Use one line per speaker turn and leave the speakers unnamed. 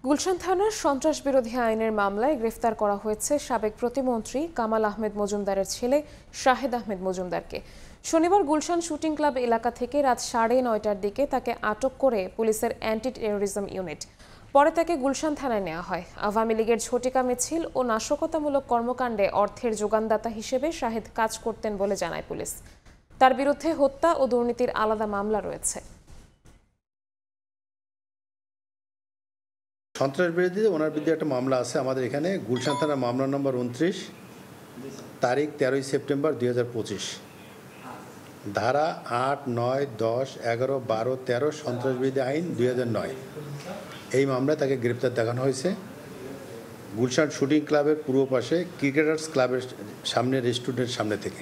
গুলশান থানার সন্ত্রাস বিরোধী আইনের মামলায় গ্রেফতার করা হয়েছে সাবেক প্রতিমন্ত্রী কামাল আহমেদ মজুমদারের ছেলে শাহেদ আহমেদ মজুমদারকে। শনিবার গুলশান শুটিং ক্লাব এলাকা থেকে রাত 9:30টার দিকে তাকে আটক করে পুলিশের অ্যান্টি টেরোরিজম ইউনিট। পরে তাকে গুলশান থানায় নেওয়া হয়। আওয়ামী লীগের ঝটিকা মিছিল ও নাশকতামূলক কর্মকাণ্ডে অর্থের যোগানদাতা হিসেবে শাহেদ কাজ করতেন বলে জানায় পুলিশ। তার বিরুদ্ধে হত্যা ও দুর্নীতির আলাদা মামলা রয়েছে।
সন্ত্রাস বিরোধীতে ওনার বিরুদ্ধে একটা মামলা আছে আমাদের এখানে গুলশান থানার মামলা নম্বর 29, তারিখ 13ই সেপ্টেম্বর 2025, ধারা 8, 9, 10, 11, 12, 13 সন্ত্রাস বিরোধী আইন 2009। এই মামলায় তাকে গ্রেপ্তার দেখানো হয়েছে গুলশান শুটিং ক্লাবের পূর্ব পাশে ক্রিকেটার্স ক্লাবের সামনে রেস্টুরেন্টের সামনে থেকে।